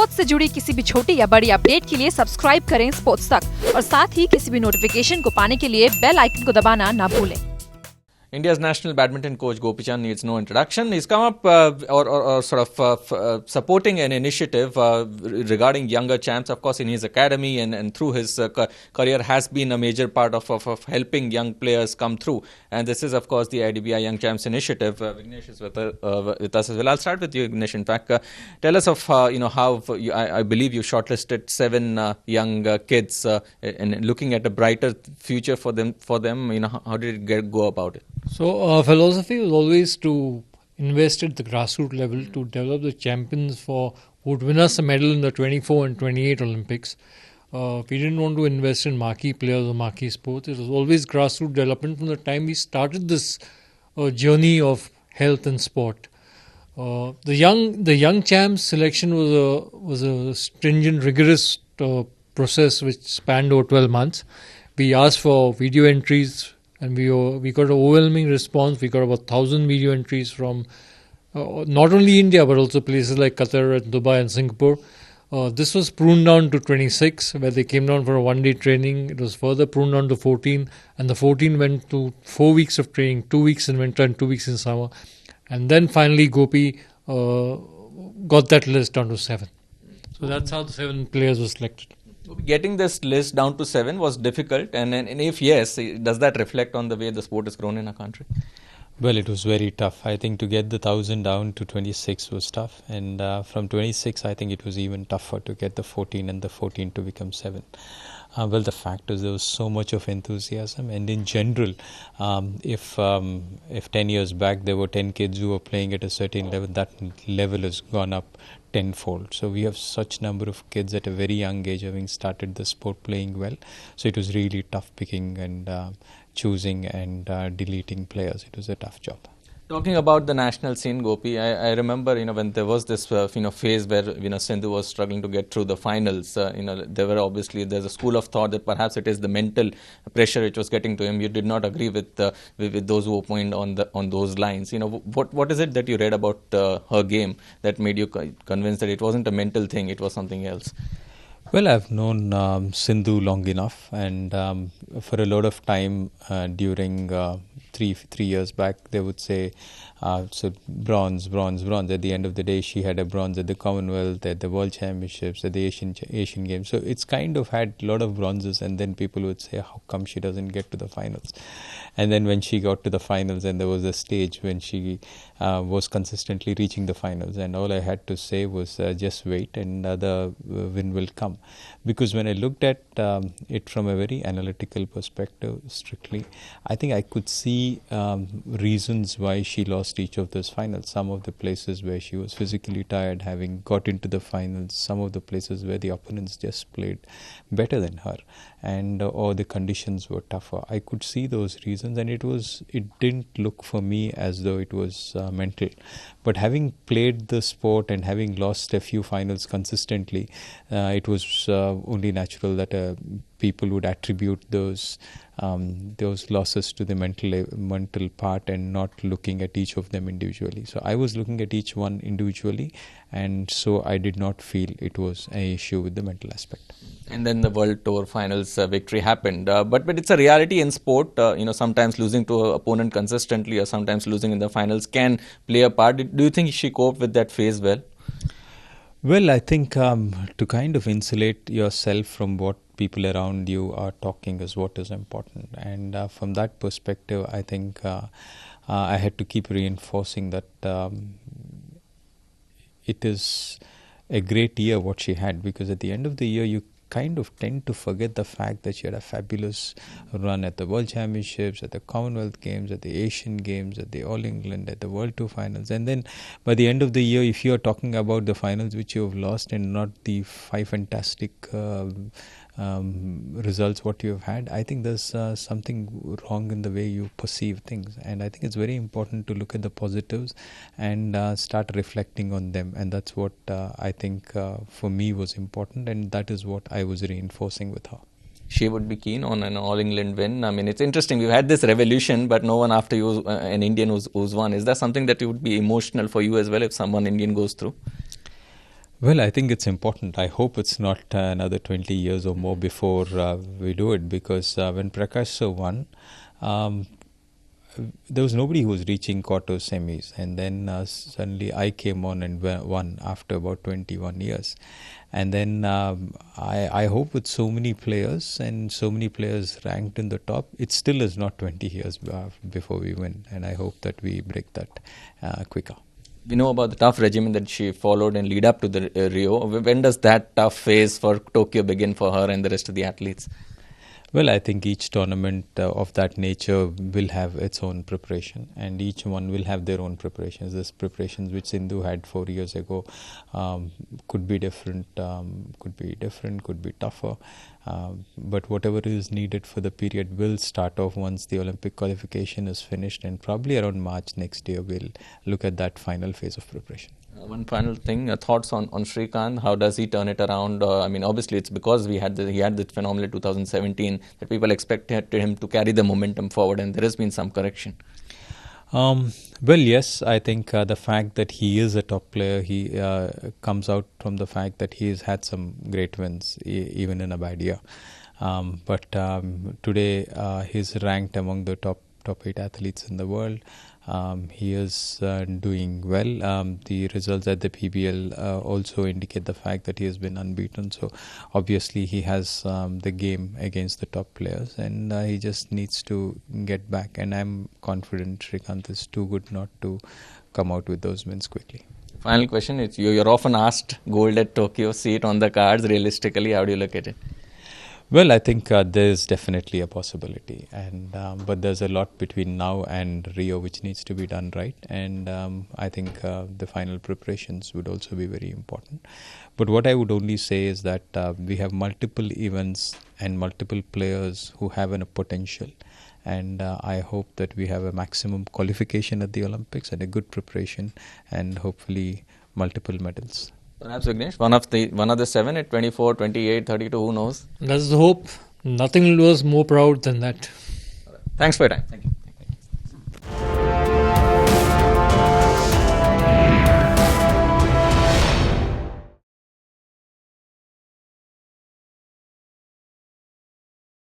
Sports से जुड़ी किसी भी छोटी या बड़ी अपडेट के लिए सब्सक्राइब करें स्पोर्ट्स तक और साथ ही किसी भी नोटिफिकेशन को पाने के लिए बेल आइकन को दबाना ना भूलें। India's national badminton coach Gopichand needs no introduction. He's come up or sort of supporting an initiative regarding younger champs, of course, in his academy and through his career has been a major part of helping young players come through. And this is, of course, the IDBI Young Champs Initiative. Vignesh is with us as well. I'll start with you, Vignesh. In fact, tell us of how I believe you shortlisted 7 young kids and looking at a brighter future for them. How did it go about it? So our philosophy was always to invest at the grassroots level to develop the champions who would win us a medal in the 24 and 28 Olympics. We didn't want to invest in marquee players or marquee sports. It was always grassroots development from the time we started this journey of health and sport. The young champs selection was a stringent, rigorous process which spanned over 12 months. We asked for video entries. And we got an overwhelming response. We got about 1,000 video entries from not only India but also places like Qatar and Dubai and Singapore. This was pruned down to 26, where they came down for a one-day training. It was further pruned down to 14, and the 14 went to 4 weeks of training, 2 weeks in winter and 2 weeks in summer. And then finally Gopi got that list down to 7. So that's how the 7 players were selected. Getting this list down to 7 was difficult, and if yes, does that reflect on the way the sport has grown in our country? Well, it was very tough. I think to get the 1,000 down to 26 was tough, and from 26 I think it was even tougher to get the 14 and the 14 to become 7. Well, the fact is there was so much of enthusiasm, and in general, if 10 years back there were 10 kids who were playing at a certain level, that level has gone up tenfold. So we have such number of kids at a very young age having started the sport playing well. So it was really tough picking and choosing and deleting players. It was a tough job. Talking about the national scene, Gopi, I remember when there was this phase where Sindhu was struggling to get through the finals. There's a school of thought that perhaps it is the mental pressure which was getting to him. You did not agree with those who opined on those lines. What is it that you read about her game that made you convinced that it wasn't a mental thing, it was something else? Well, I've known Sindhu long enough, and for a lot of time during 3 years back, they would say, so bronze. At the end of the day, she had a bronze at the Commonwealth, at the World Championships, at the Asian Games. So it's kind of had a lot of bronzes, and then people would say, how come she doesn't get to the finals? And then when she got to the finals, and there was a stage when she was consistently reaching the finals, and all I had to say was just wait, and the win will come. Because when I looked at it from a very analytical perspective, strictly, I think I could see reasons why she lost each of those finals. Some of the places where she was physically tired having got into the finals, some of the places where the opponents just played better than her, and or the conditions were tougher. I could see those reasons, and it didn't look for me as though it was mental. But having played the sport and having lost a few finals consistently, it was only natural that people would attribute those losses to the mental part and not looking at each of them individually. So I was looking at each one individually, and so I did not feel it was an issue with the mental aspect. And then the World Tour Finals victory happened. But it's a reality in sport. Sometimes losing to an opponent consistently or sometimes losing in the finals can play a part. Do you think she coped with that phase well? Well, I think to kind of insulate yourself from what people around you are talking is what is important. And from that perspective, I think I had to keep reinforcing that it is a great year what she had, because at the end of the year you kind of tend to forget the fact that she had a fabulous run at the World Championships, at the Commonwealth Games, at the Asian Games, at the All England, at the World Tour Finals. And then by the end of the year, if you are talking about the finals which you have lost and not the 5 fantastic results what you have had, I think there's something wrong in the way you perceive things. And I think it's very important to look at the positives and start reflecting on them. And that's what I think for me was important, and that is what I was reinforcing with her. She would be keen on an All-England win. I mean, it's interesting. We've had this revolution, but no one after you, an Indian who's won. Is that something that would be emotional for you as well if someone Indian goes through? Well, I think it's important. I hope it's not another 20 years or more before we do it, because when Prakash Sir won, there was nobody who was reaching quarters, semis, and then suddenly I came on and won after about 21 years. And then I hope with so many players and so many players ranked in the top, it still is not 20 years before we win, and I hope that we break that quicker. We know about the tough regimen that she followed and lead up to the Rio. When does that tough phase for Tokyo begin for her and the rest of the athletes? Well, I think each tournament of that nature will have its own preparation, and each one will have their own preparations. These preparations which Sindhu had 4 years ago could be different, could be tougher. But whatever is needed for the period will start off once the Olympic qualification is finished, and probably around March next year we'll look at that final phase of preparation. One final thing, thoughts on Srikanth. How does he turn it around? I mean, obviously it's because he had the phenomenal 2017 that people expected him to carry the momentum forward, and there has been some correction. Well, yes, I think the fact that he is a top player, he comes out from the fact that he has had some great wins, even in a bad year. But today he's ranked among the top 8 athletes in the world. He is doing well. The results at the PBL also indicate the fact that he has been unbeaten. So obviously he has the game against the top players, and he just needs to get back. And I'm confident Srikanth is too good not to come out with those wins quickly. Final question, you're often asked gold at Tokyo, see it on the cards. Realistically, how do you look at it? Well, I think there's definitely a possibility, and but there's a lot between now and Rio which needs to be done right, and I think the final preparations would also be very important. But what I would only say is that we have multiple events and multiple players who have a potential, and I hope that we have a maximum qualification at the Olympics and a good preparation, and hopefully multiple medals. Perhaps Vignesh, one of the 7 at 24, 28, 32, who knows? That's the hope. Nothing will do us more proud than that. Thanks for your time. Thank you.